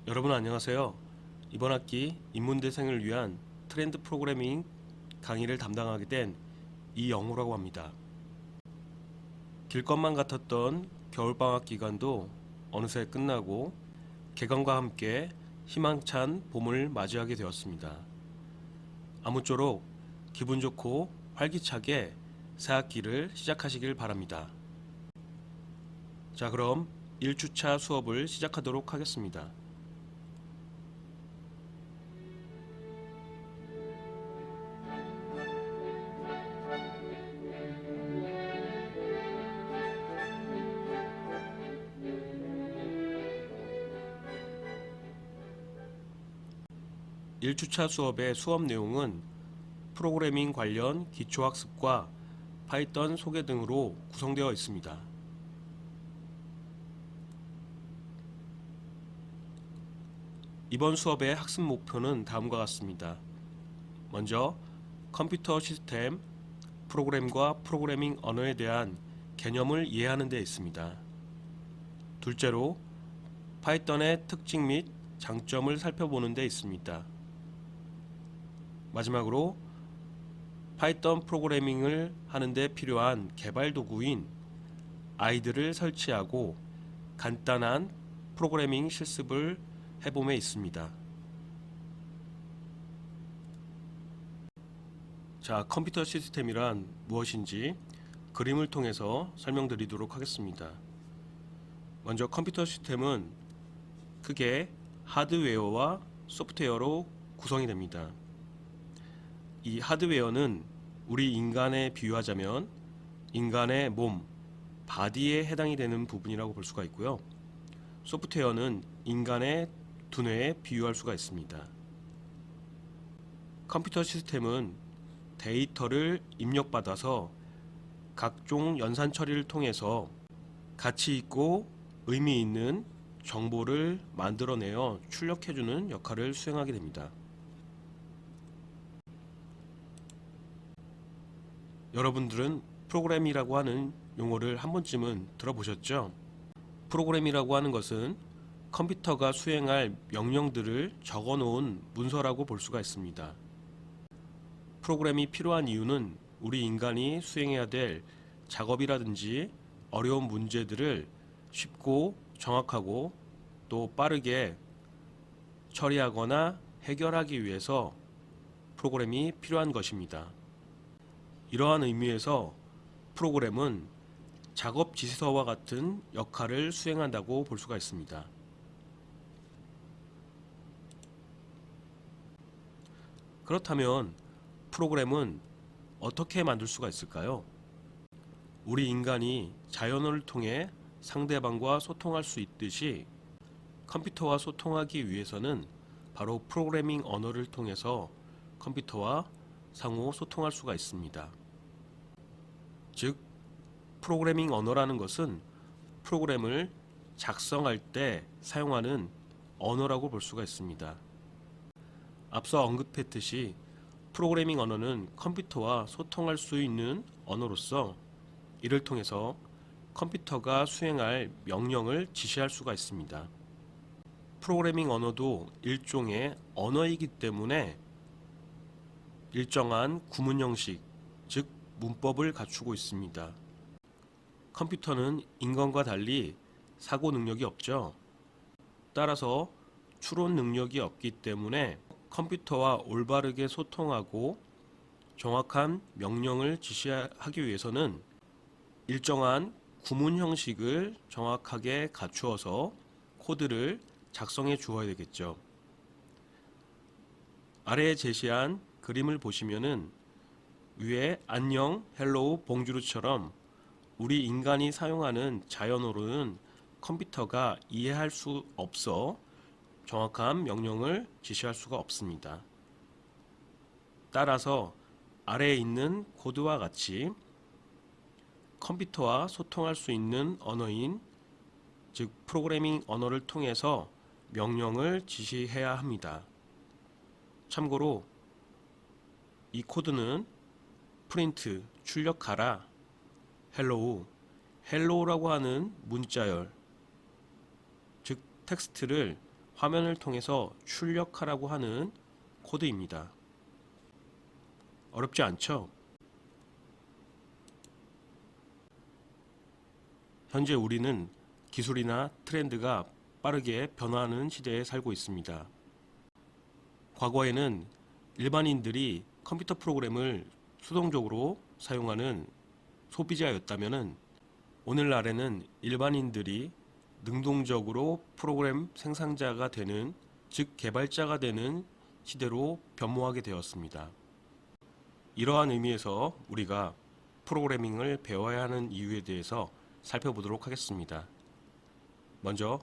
여러분 안녕하세요. 이번 학기 인문대생을 위한 트렌드 프로그래밍 강의를 담당하게 된 이영우라고 합니다. 길 것만 같았던 겨울방학 기간도 어느새 끝나고 개강과 함께 희망찬 봄을 맞이하게 되었습니다. 아무쪼록 기분 좋고 활기차게 새 학기를 시작하시길 바랍니다. 자, 그럼 1주차 수업을 시작하도록 하겠습니다. 1주차 수업의 수업 내용은 프로그래밍 관련 기초학습과 파이썬 소개 등으로 구성되어 있습니다. 이번 수업의 학습 목표는 다음과 같습니다. 먼저 컴퓨터 시스템, 프로그램과 프로그래밍 언어에 대한 개념을 이해하는 데 있습니다. 둘째로 파이썬의 특징 및 장점을 살펴보는 데 있습니다. 마지막으로 파이썬 프로그래밍을 하는 데 필요한 개발 도구인 아이들을 설치하고 간단한 프로그래밍 실습을 해봄에 있습니다. 자, 컴퓨터 시스템이란 무엇인지 그림을 통해서 설명드리도록 하겠습니다. 먼저 컴퓨터 시스템은 크게 하드웨어와 소프트웨어로 구성이 됩니다. 이 하드웨어는 우리 인간에 비유하자면 인간의 몸, 바디에 해당이 되는 부분이라고 볼 수가 있고요. 소프트웨어는 인간의 두뇌에 비유할 수가 있습니다. 컴퓨터 시스템은 데이터를 입력받아서 각종 연산 처리를 통해서 가치 있고 의미 있는 정보를 만들어내어 출력해주는 역할을 수행하게 됩니다. 여러분들은 프로그램이라고 하는 용어를 한 번쯤은 들어보셨죠? 프로그램이라고 하는 것은 컴퓨터가 수행할 명령들을 적어 놓은 문서라고 볼 수가 있습니다. 프로그램이 필요한 이유는 우리 인간이 수행해야 될 작업이라든지 어려운 문제들을 쉽고 정확하고 또 빠르게 처리하거나 해결하기 위해서 프로그램이 필요한 것입니다. 이러한 의미에서 프로그램은 작업 지시서와 같은 역할을 수행한다고 볼 수가 있습니다. 그렇다면 프로그램은 어떻게 만들 수가 있을까요? 우리 인간이 자연어를 통해 상대방과 소통할 수 있듯이 컴퓨터와 소통하기 위해서는 바로 프로그래밍 언어를 통해서 컴퓨터와 상호 소통할 수가 있습니다. 즉, 프로그래밍 언어라는 것은 프로그램을 작성할 때 사용하는 언어라고 볼 수가 있습니다. 앞서 언급했듯이 프로그래밍 언어는 컴퓨터와 소통할 수 있는 언어로서 이를 통해서 컴퓨터가 수행할 명령을 지시할 수가 있습니다. 프로그래밍 언어도 일종의 언어이기 때문에 일정한 구문 형식, 즉 문법을 갖추고 있습니다. 컴퓨터는 인간과 달리 사고 능력이 없죠. 따라서 추론 능력이 없기 때문에 컴퓨터와 올바르게 소통하고 정확한 명령을 지시하기 위해서는 일정한 구문 형식을 정확하게 갖추어서 코드를 작성해 주어야 되겠죠. 아래에 제시한 그림을 보시면은 위에 안녕, 헬로우, 봉주르처럼 우리 인간이 사용하는 자연어로는 컴퓨터가 이해할 수 없어 정확한 명령을 지시할 수가 없습니다. 따라서 아래에 있는 코드와 같이 컴퓨터와 소통할 수 있는 언어인 즉 프로그래밍 언어를 통해서 명령을 지시해야 합니다. 참고로 이 코드는 프린트, 출력하라, 헬로우, 헬로우라고 하는 문자열, 즉 텍스트를 화면을 통해서 출력하라고 하는 코드입니다. 어렵지 않죠? 현재 우리는 기술이나 트렌드가 빠르게 변화하는 시대에 살고 있습니다. 과거에는 일반인들이 컴퓨터 프로그램을 수동적으로 사용하는 소비자였다면 오늘날에는 일반인들이 능동적으로 프로그램 생산자가 되는, 즉 개발자가 되는 시대로 변모하게 되었습니다. 이러한 의미에서 우리가 프로그래밍을 배워야 하는 이유에 대해서 살펴보도록 하겠습니다. 먼저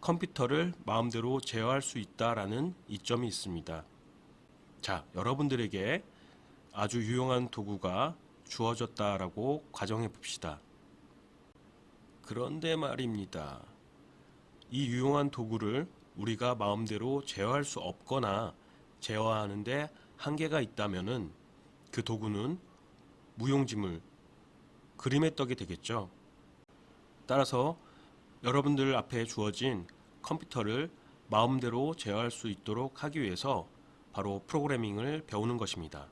컴퓨터를 마음대로 제어할 수 있다라는 이점이 있습니다. 자, 여러분들에게 아주 유용한 도구가 주어졌다라고 가정해 봅시다. 그런데 말입니다. 이 유용한 도구를 우리가 마음대로 제어할 수 없거나 제어하는데 한계가 있다면은 그 도구는 무용지물, 그림의 떡이 되겠죠. 따라서 여러분들 앞에 주어진 컴퓨터를 마음대로 제어할 수 있도록 하기 위해서 바로 프로그래밍을 배우는 것입니다.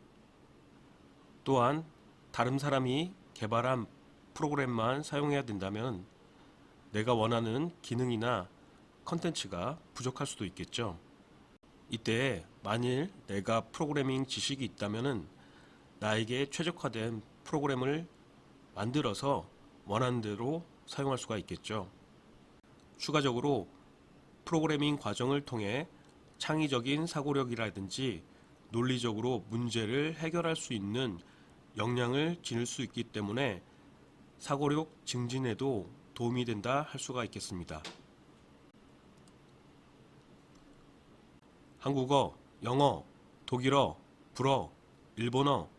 또한 다른 사람이 개발한 프로그램만 사용해야 된다면 내가 원하는 기능이나 컨텐츠가 부족할 수도 있겠죠. 이때 만일 내가 프로그래밍 지식이 있다면 나에게 최적화된 프로그램을 만들어서 원하는 대로 사용할 수가 있겠죠. 추가적으로 프로그래밍 과정을 통해 창의적인 사고력이라든지 논리적으로 문제를 해결할 수 있는 역량을 지닐 수 있기 때문에 사고력 증진에도 도움이 된다 할 수가 있겠습니다. 한국어, 영어, 독일어, 불어, 일본어,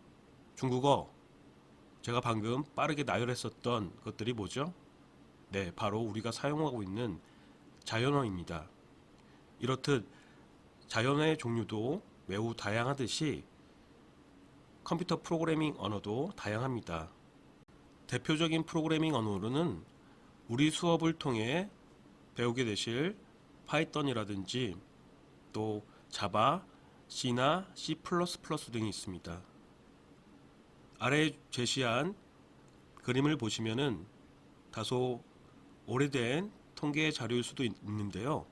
중국어, 제가 방금 빠르게 나열했었던 것들이 뭐죠? 네, 바로 우리가 사용하고 있는 자연어입니다. 이렇듯 자연어의 종류도 매우 다양하듯이 컴퓨터 프로그래밍 언어도 다양합니다. 대표적인 프로그래밍 언어로는 우리 수업을 통해 배우게 되실 파이썬이라든지 또 자바, C나 C++ 등이 있습니다. 아래 제시한 그림을 보시면은 다소 오래된 통계 자료일 수도 있는데요.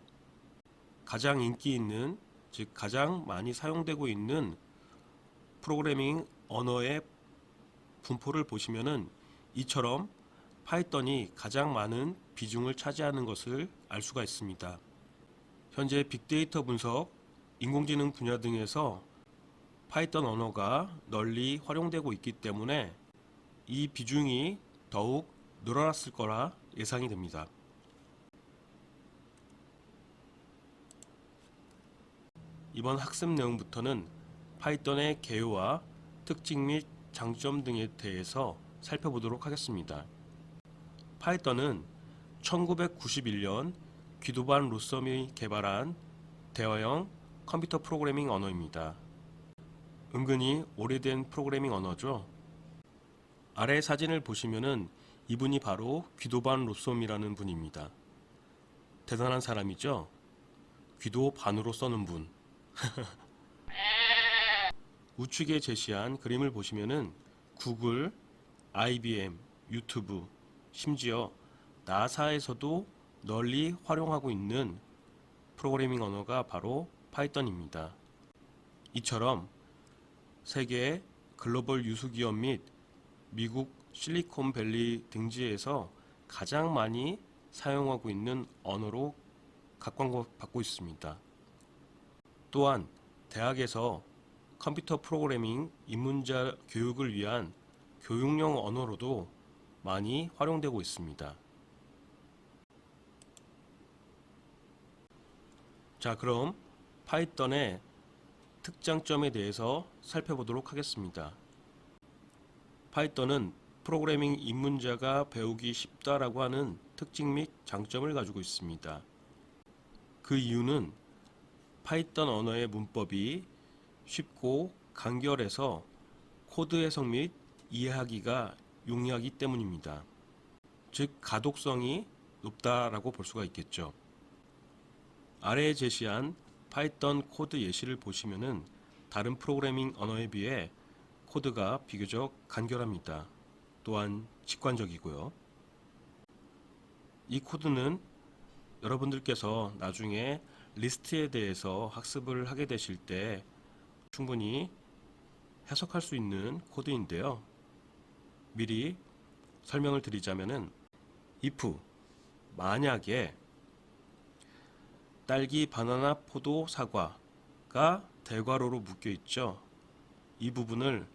가장 인기 있는, 즉 가장 많이 사용되고 있는 프로그래밍 언어의 분포를 보시면은 이처럼 파이썬이 가장 많은 비중을 차지하는 것을 알 수가 있습니다. 현재 빅데이터 분석, 인공지능 분야 등에서 파이썬 언어가 널리 활용되고 있기 때문에 이 비중이 더욱 늘어났을 거라 예상이 됩니다. 이번 학습 내용부터는 파이썬의 개요와 특징 및 장점 등에 대해서 살펴보도록 하겠습니다. 파이썬은 1991년 귀도반 로썸이 개발한 대화형 컴퓨터 프로그래밍 언어입니다. 은근히 오래된 프로그래밍 언어죠. 아래 사진을 보시면은 이분이 바로 귀도반 로썸이라는 분입니다. 대단한 사람이죠. 귀도 반으로 써는 분. 우측에 제시한 그림을 보시면은 구글, IBM, 유튜브, 심지어 나사에서도 널리 활용하고 있는 프로그래밍 언어가 바로 파이썬입니다. 이처럼 세계 글로벌 유수기업 및 미국 실리콘밸리 등지에서 가장 많이 사용하고 있는 언어로 각광받고 있습니다. 또한 대학에서 컴퓨터 프로그래밍 입문자 교육을 위한 교육용 언어로도 많이 활용되고 있습니다. 자, 그럼 파이썬의 특장점에 대해서 살펴보도록 하겠습니다. 파이썬은 프로그래밍 입문자가 배우기 쉽다라고 하는 특징 및 장점을 가지고 있습니다. 그 이유는 파이썬 언어의 문법이 쉽고 간결해서 코드 해석 및 이해하기가 용이하기 때문입니다. 즉 가독성이 높다라고 볼 수가 있겠죠. 아래에 제시한 파이썬 코드 예시를 보시면은 다른 프로그래밍 언어에 비해 코드가 비교적 간결합니다. 또한 직관적이고요. 이 코드는 여러분들께서 나중에 리스트에 대해서 학습을 하게 되실 때 충분히 해석할 수 있는 코드인데요. 미리 설명을 드리자면은 if 만약에 딸기, 바나나, 포도, 사과가 대괄호로 묶여 있죠. 이 부분을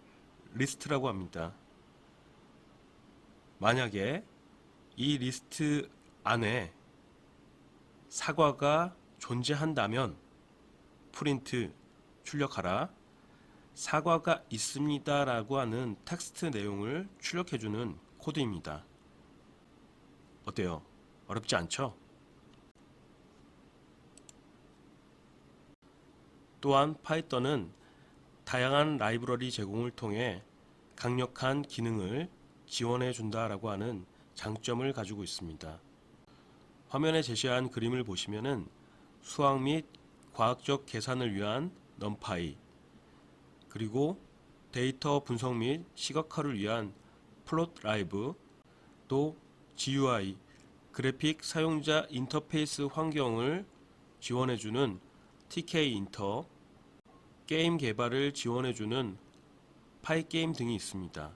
리스트라고 합니다. 만약에 이 리스트 안에 사과가 존재한다면 프린트 출력하라. 사과가 있습니다 라고 하는 텍스트 내용을 출력해주는 코드입니다. 어때요? 어렵지 않죠? 또한 파이썬은 다양한 라이브러리 제공을 통해 강력한 기능을 지원해 준다라고 하는 장점을 가지고 있습니다. 화면에 제시한 그림을 보시면은 수학 및 과학적 계산을 위한 넘파이, 그리고 데이터 분석 및 시각화를 위한 플롯라이브, 또 GUI, 그래픽 사용자 인터페이스 환경을 지원해주는 TK인터, 게임 개발을 지원해주는 파이게임 등이 있습니다.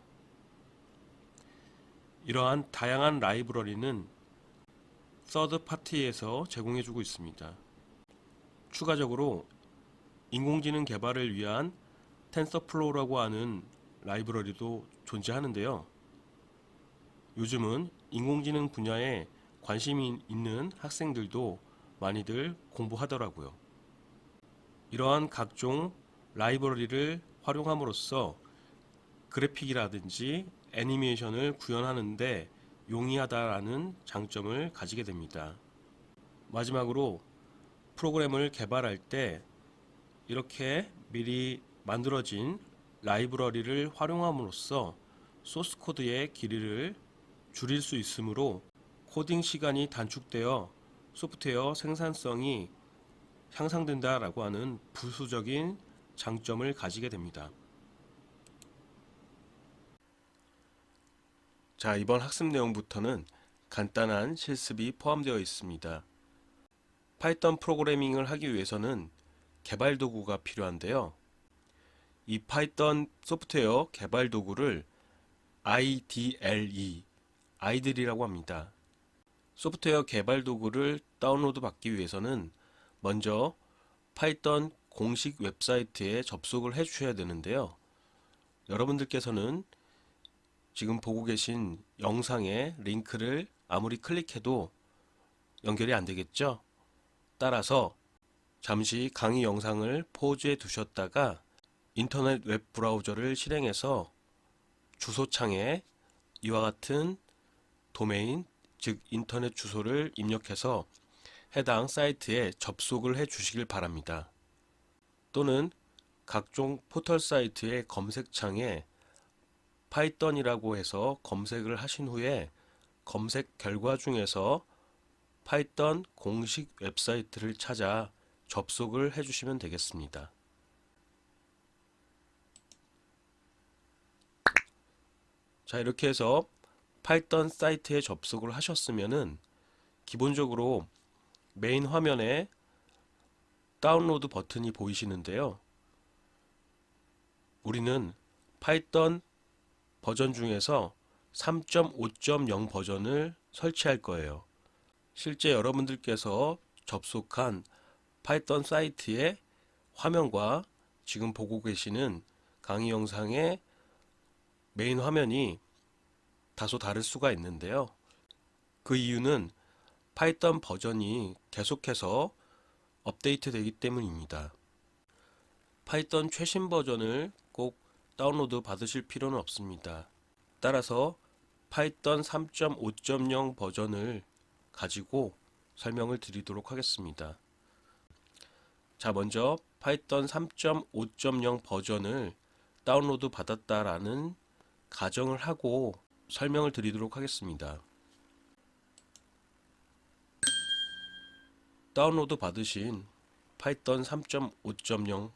이러한 다양한 라이브러리는 서드 파티에서 제공해주고 있습니다. 추가적으로 인공지능 개발을 위한 텐서플로우라고 하는 라이브러리도 존재하는데요. 요즘은 인공지능 분야에 관심이 있는 학생들도 많이들 공부하더라고요. 이러한 각종 라이브러리를 활용함으로써 그래픽이라든지 애니메이션을 구현하는데 용이하다라는 장점을 가지게 됩니다. 마지막으로 프로그램을 개발할 때 이렇게 미리 만들어진 라이브러리를 활용함으로써 소스 코드의 길이를 줄일 수 있으므로 코딩 시간이 단축되어 소프트웨어 생산성이 향상된다라고 하는 부수적인 장점을 가지게 됩니다. 자, 이번 학습 내용부터는 간단한 실습이 포함되어 있습니다. 파이썬 프로그래밍을 하기 위해서는 개발 도구가 필요한데요. 이 파이썬 소프트웨어 개발 도구를 IDLE, 아이들이라고 합니다. 소프트웨어 개발 도구를 다운로드 받기 위해서는 먼저 파이썬 공식 웹사이트에 접속을 해 주셔야 되는데요. 여러분들께서는 지금 보고 계신 영상의 링크를 아무리 클릭해도 연결이 안 되겠죠? 따라서 잠시 강의 영상을 포즈해 두셨다가 인터넷 웹 브라우저를 실행해서 주소창에 이와 같은 도메인, 즉 인터넷 주소를 입력해서 해당 사이트에 접속을 해 주시길 바랍니다. 또는 각종 포털 사이트의 검색창에 파이썬이라고 해서 검색을 하신 후에 검색 결과 중에서 파이썬 공식 웹사이트를 찾아 접속을 해 주시면 되겠습니다. 자, 이렇게 해서 파이썬 사이트에 접속을 하셨으면은 기본적으로 메인 화면에 다운로드 버튼이 보이시는데요. 우리는 파이썬 버전 중에서 3.5.0 버전을 설치할 거예요. 실제 여러분들께서 접속한 파이썬 사이트의 화면과 지금 보고 계시는 강의 영상의 메인 화면이 다소 다를 수가 있는데요. 그 이유는 파이썬 버전이 계속해서 업데이트 되기 때문입니다. 파이썬 최신 버전을 꼭 다운로드 받으실 필요는 없습니다. 따라서 파이썬 3.5.0 버전을 가지고 설명을 드리도록 하겠습니다. 자, 먼저 파이썬 3.5.0 버전을 다운로드 받았다라는 가정을 하고 설명을 드리도록 하겠습니다. 다운로드 받으신 파이썬 3.5.0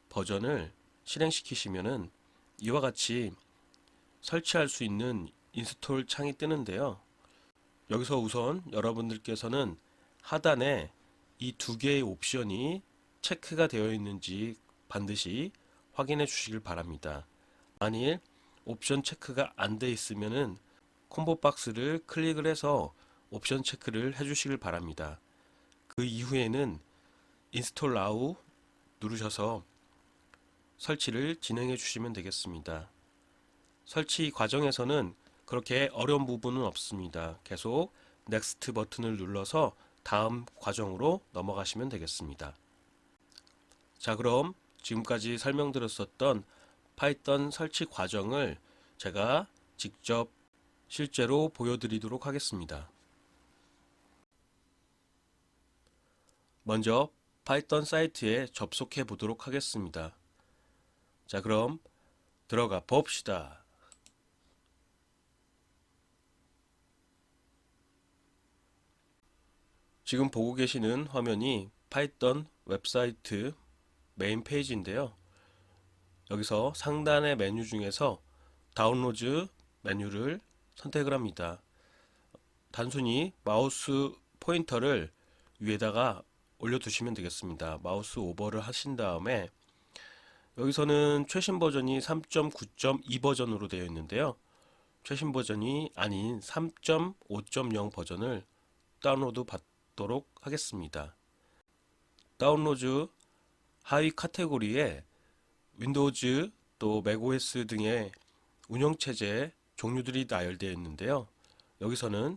버전을 실행시키시면은 이와 같이 설치할 수 있는 인스톨 창이 뜨는데요. 여기서 우선 여러분들께서는 하단에 이 두 개의 옵션이 체크가 되어 있는지 반드시 확인해 주시길 바랍니다. 만일 옵션 체크가 안 돼 있으면은 콤보 박스를 클릭을 해서 옵션 체크를 해 주시길 바랍니다. 그 이후에는 인스톨 나우 누르셔서 설치를 진행해 주시면 되겠습니다. 설치 과정에서는 그렇게 어려운 부분은 없습니다. 계속 넥스트 버튼을 눌러서 다음 과정으로 넘어가시면 되겠습니다. 자, 그럼 지금까지 설명드렸었던 파이썬 설치 과정을 제가 직접 실제로 보여드리도록 하겠습니다. 먼저 파이썬 사이트에 접속해 보도록 하겠습니다. 자, 그럼 들어가 봅시다. 지금 보고 계시는 화면이 파이썬 웹사이트 메인 페이지인데요. 여기서 상단의 메뉴 중에서 다운로드 메뉴를 선택을 합니다. 단순히 마우스 포인터를 위에다가 올려두시면 되겠습니다. 마우스 오버를 하신 다음에 여기서는 최신 버전이 3.9.2 버전으로 되어 있는데요. 최신 버전이 아닌 3.5.0 버전을 다운로드 받도록 하겠습니다. 다운로드 하위 카테고리에 윈도우즈 또 맥OS 등의 운영체제 종류들이 나열되어 있는데요. 여기서는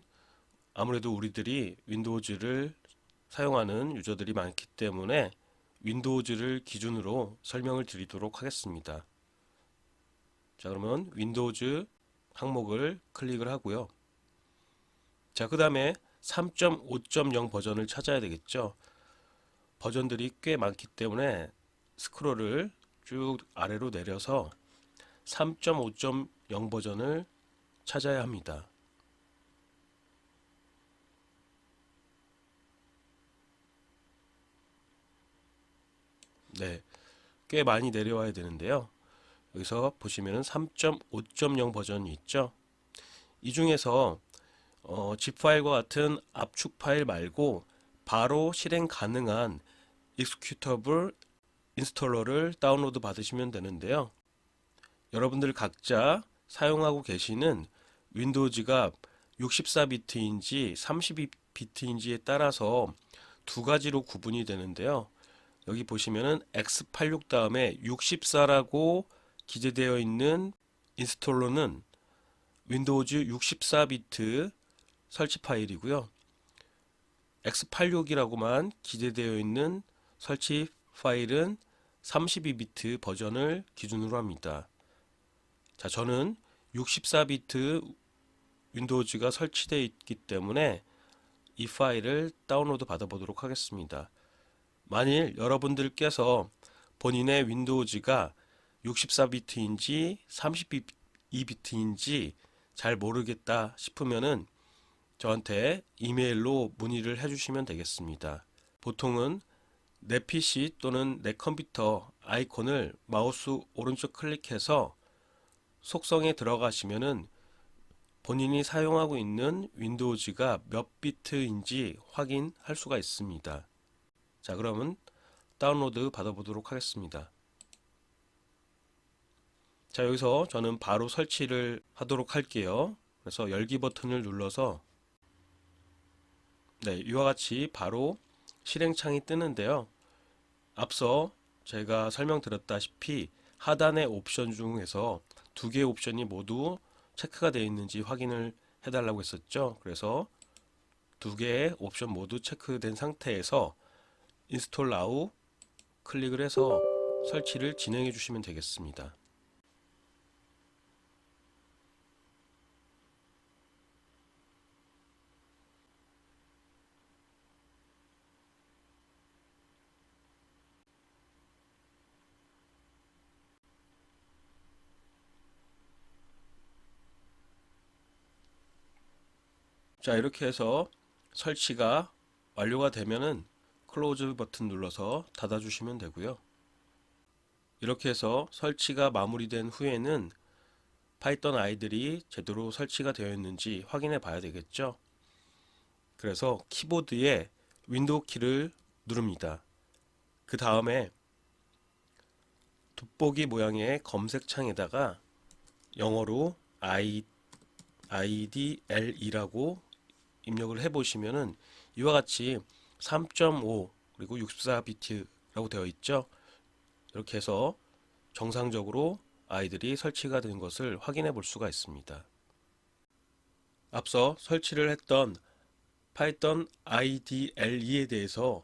아무래도 우리들이 윈도우즈를 사용하는 유저들이 많기 때문에 윈도우즈를 기준으로 설명을 드리도록 하겠습니다. 자, 그러면 윈도우즈 항목을 클릭을 하고요. 자, 그 다음에 3.5.0 버전을 찾아야 되겠죠. 버전들이 꽤 많기 때문에 스크롤을 쭉 아래로 내려서 3.5.0 버전을 찾아야 합니다. 네, 꽤 많이 내려와야 되는데요. 여기서 보시면은 3.5.0 버전이 있죠. 이 중에서 zip 파일과 같은 압축 파일 말고 바로 실행 가능한 익스큐터블 인스톨러를 다운로드 받으시면 되는데요. 여러분들 각자 사용하고 계시는 윈도우즈가 64비트인지 32비트인지에 따라서 두 가지로 구분이 되는데요. 여기 보시면은 x86 다음에 64라고 기재되어 있는 인스톨러는 윈도우즈 64비트 설치 파일이고요. x86이라고만 기재되어 있는 설치 파일은 32비트 버전을 기준으로 합니다. 자, 저는 64비트 윈도우즈가 설치되어 있기 때문에 이 파일을 다운로드 받아보도록 하겠습니다. 만일 여러분들께서 본인의 윈도우즈가 64비트인지 32비트인지 잘 모르겠다 싶으면은 저한테 이메일로 문의를 해주시면 되겠습니다. 보통은 내 PC 또는 내 컴퓨터 아이콘을 마우스 오른쪽 클릭해서 속성에 들어가시면은 본인이 사용하고 있는 윈도우즈가 몇 비트인지 확인할 수가 있습니다. 자, 그러면 다운로드 받아보도록 하겠습니다. 자, 여기서 저는 바로 설치를 하도록 할게요. 그래서 열기 버튼을 눌러서 네, 이와 같이 바로 실행창이 뜨는데요. 앞서 제가 설명드렸다시피 하단의 옵션 중에서 두 개의 옵션이 모두 체크가 되어 있는지 확인을 해달라고 했었죠. 그래서 두 개의 옵션 모두 체크된 상태에서 인스톨 나우 클릭을 해서 설치를 진행해 주시면 되겠습니다. 자, 이렇게 해서 설치가 완료가 되면은 클로즈 버튼 눌러서 닫아주시면 되고요. 이렇게 해서 설치가 마무리된 후에는 파이썬 아이들이 제대로 설치가 되어 있는지 확인해 봐야 되겠죠. 그래서 키보드에 윈도우 키를 누릅니다. 그 다음에 돋보기 모양의 검색창에다가 영어로 IDLE라고 입력을 해보시면은 이와 같이 3.5 그리고 64비트라고 되어 있죠. 이렇게 해서 정상적으로 아이들이 설치가 된 것을 확인해 볼 수가 있습니다. 앞서 설치를 했던 파이썬 IDLE에 대해서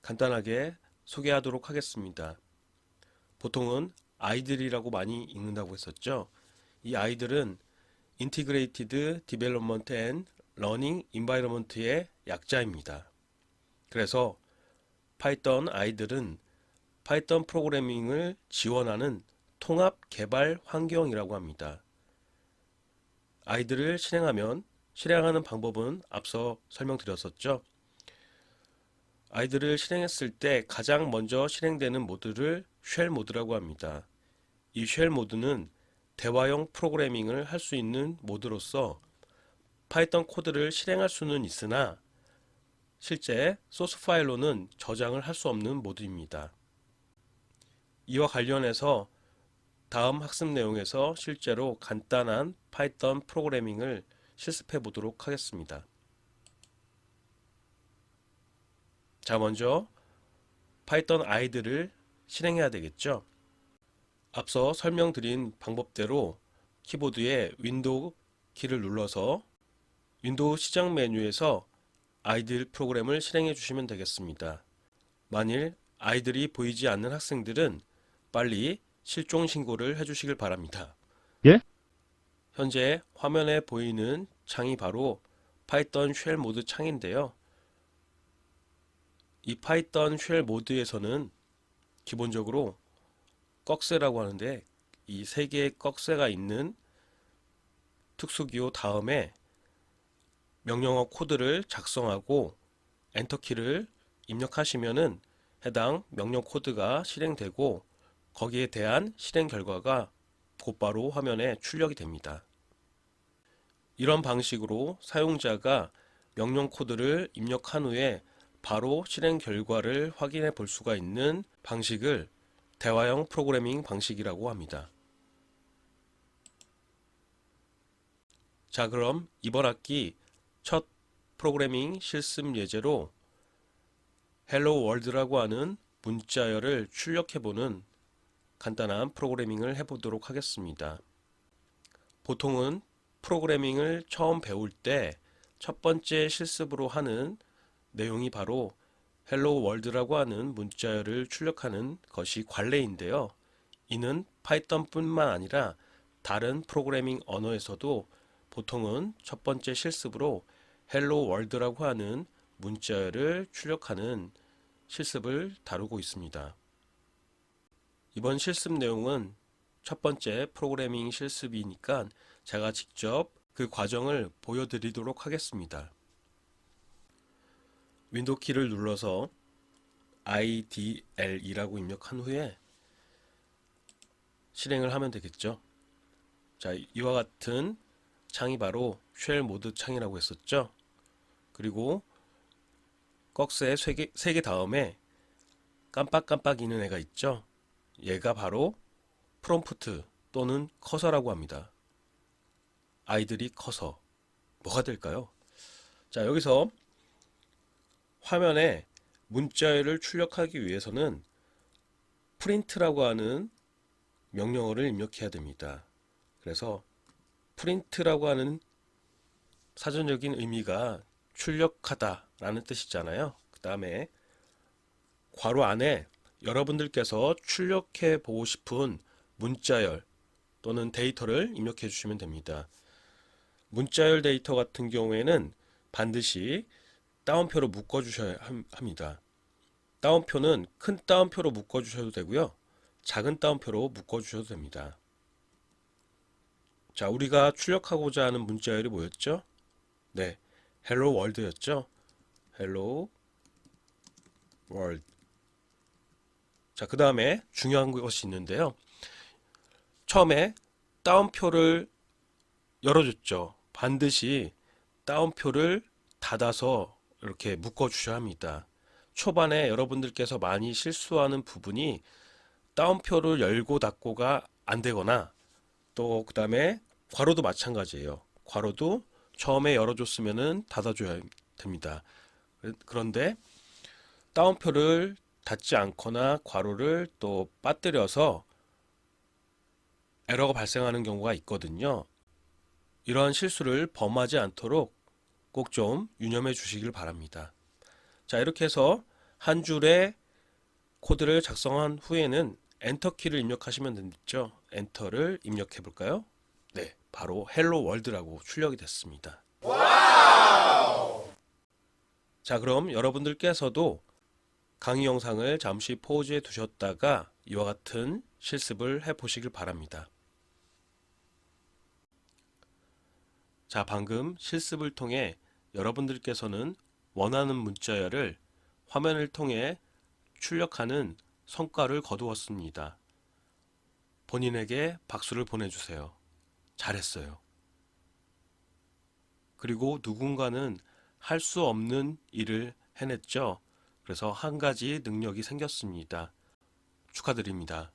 간단하게 소개하도록 하겠습니다. 보통은 아이들이라고 많이 읽는다고 했었죠. 이 아이들은 Integrated Development and Learning Environment의 약자입니다. 그래서 파이썬 아이들은 파이썬 프로그래밍을 지원하는 통합 개발 환경이라고 합니다. 아이들을 실행하는 방법은 앞서 설명드렸었죠. 아이들을 실행했을 때 가장 먼저 실행되는 모드를 쉘 모드라고 합니다. 이 쉘 모드는 대화형 프로그래밍을 할 수 있는 모드로서 파이썬 코드를 실행할 수는 있으나 실제 소스 파일로는 저장을 할 수 없는 모드입니다. 이와 관련해서 다음 학습 내용에서 실제로 간단한 파이썬 프로그래밍을 실습해 보도록 하겠습니다. 자, 먼저 파이썬 아이들을 실행해야 되겠죠. 앞서 설명드린 방법대로 키보드에 윈도우 키를 눌러서 윈도우 시작 메뉴에서 아이들 프로그램을 실행해 주시면 되겠습니다. 만일 아이들이 보이지 않는 학생들은 빨리 실종 신고를 해주시길 바랍니다. 예? 현재 화면에 보이는 창이 바로 파이썬 쉘 모드 창인데요. 이 파이썬 쉘 모드에서는 기본적으로 꺽쇠라고 하는데 이 세 개의 꺽쇠가 있는 특수기호 다음에 명령어 코드를 작성하고 엔터키를 입력하시면은 해당 명령 코드가 실행되고 거기에 대한 실행 결과가 곧바로 화면에 출력이 됩니다. 이런 방식으로 사용자가 명령 코드를 입력한 후에 바로 실행 결과를 확인해 볼 수가 있는 방식을 대화형 프로그래밍 방식이라고 합니다. 자, 그럼 이번 학기 첫 프로그래밍 실습 예제로 Hello World라고 하는 문자열을 출력해보는 간단한 프로그래밍을 해보도록 하겠습니다. 보통은 프로그래밍을 처음 배울 때 첫 번째 실습으로 하는 내용이 바로 Hello World라고 하는 문자열을 출력하는 것이 관례인데요. 이는 파이썬뿐만 아니라 다른 프로그래밍 언어에서도 보통은 첫 번째 실습으로 Hello World라고 하는 문자열을 출력하는 실습을 다루고 있습니다. 이번 실습 내용은 첫 번째 프로그래밍 실습이니까 제가 직접 그 과정을 보여드리도록 하겠습니다. 윈도우 키를 눌러서 IDLE라고 입력한 후에 실행을 하면 되겠죠. 자, 이와 같은 창이 바로 쉘 모드 창이라고 했었죠. 그리고 꺽쇠 3개 다음에 깜빡깜빡이는 애가 있죠. 얘가 바로 프롬프트 또는 커서라고 합니다. 아이들이 커서 뭐가 될까요? 자, 여기서 화면에 문자열을 출력하기 위해서는 프린트라고 하는 명령어를 입력해야 됩니다. 그래서 프린트라고 하는 사전적인 의미가 출력하다 라는 뜻이잖아요. 그 다음에 괄호 안에 여러분들께서 출력해 보고 싶은 문자열 또는 데이터를 입력해 주시면 됩니다. 문자열 데이터 같은 경우에는 반드시 따옴표로 묶어 주셔야 합니다. 따옴표는 큰 따옴표로 묶어 주셔도 되고요. 작은 따옴표로 묶어 주셔도 됩니다. 자, 우리가 출력하고자 하는 문자열이 뭐였죠? 네, 헬로 월드였죠. Hello World. 자, 그 다음에 중요한 것이 있는데요. 처음에 따옴표를 열어줬죠. 반드시 따옴표를 닫아서 이렇게 묶어 주셔야 합니다. 초반에 여러분들께서 많이 실수하는 부분이 따옴표를 열고 닫고가 안 되거나, 또 그 다음에 괄호도 마찬가지예요. 괄호도 처음에 열어줬으면은 닫아줘야 됩니다. 그런데 따옴표를 닫지 않거나 괄호를 또 빠뜨려서 에러가 발생하는 경우가 있거든요. 이러한 실수를 범하지 않도록 꼭 좀 유념해 주시길 바랍니다. 자, 이렇게 해서 한 줄의 코드를 작성한 후에는 엔터키를 입력하시면 되겠죠. 엔터를 입력해 볼까요? 네, 바로 헬로 월드라고 출력이 됐습니다. 자, 그럼 여러분들께서도 강의 영상을 잠시 포즈해 두셨다가 이와 같은 실습을 해 보시길 바랍니다. 자, 방금 실습을 통해 여러분들께서는 원하는 문자열을 화면을 통해 출력하는 성과를 거두었습니다. 본인에게 박수를 보내주세요. 잘했어요. 그리고 누군가는 할 수 없는 일을 해냈죠. 그래서 한 가지 능력이 생겼습니다. 축하드립니다.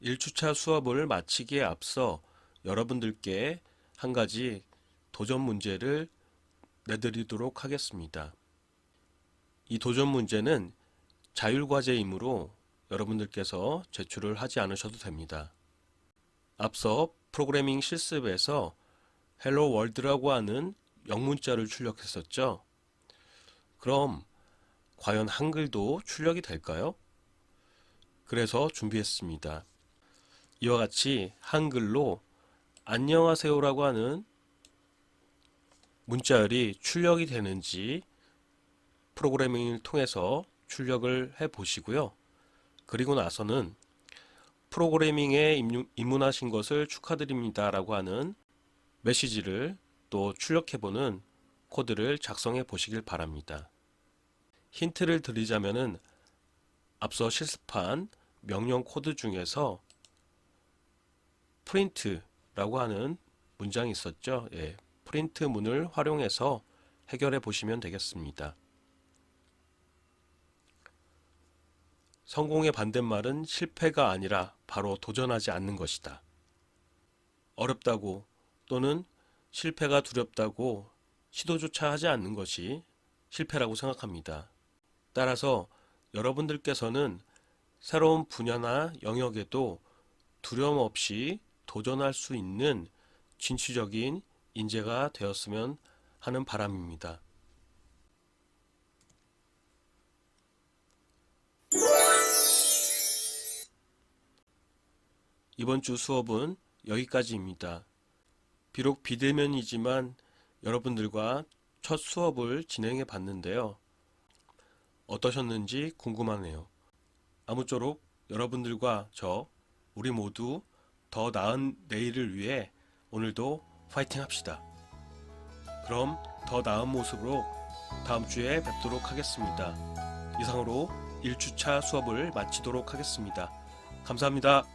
1주차 수업을 마치기에 앞서 여러분들께 한 가지 도전 문제를 내드리도록 하겠습니다. 이 도전 문제는 자율과제이므로 여러분들께서 제출을 하지 않으셔도 됩니다. 앞서 프로그래밍 실습에서 헬로 월드라고 하는 영문자를 출력했었죠. 그럼 과연 한글도 출력이 될까요? 그래서 준비했습니다. 이와 같이 한글로 안녕하세요라고 하는 문자열이 출력이 되는지 프로그래밍을 통해서 출력을 해 보시고요. 그리고 나서는 프로그래밍에 입문하신 것을 축하드립니다 라고 하는 메시지를 또 출력해 보는 코드를 작성해 보시길 바랍니다. 힌트를 드리자면은 앞서 실습한 명령 코드 중에서 프린트라고 하는 문장이 있었죠. 예, 프린트 문을 활용해서 해결해 보시면 되겠습니다. 성공의 반대말은 실패가 아니라 바로 도전하지 않는 것이다. 어렵다고 또는 실패가 두렵다고 시도조차 하지 않는 것이 실패라고 생각합니다. 따라서 여러분들께서는 새로운 분야나 영역에도 두려움 없이 도전할 수 있는 진취적인 인재가 되었으면 하는 바람입니다. 이번 주 수업은 여기까지입니다. 비록 비대면이지만 여러분들과 첫 수업을 진행해 봤는데요. 어떠셨는지 궁금하네요. 아무쪼록 여러분들과 우리 모두 더 나은 내일을 위해 오늘도 파이팅 합시다. 그럼 더 나은 모습으로 다음 주에 뵙도록 하겠습니다. 이상으로 1주차 수업을 마치도록 하겠습니다. 감사합니다.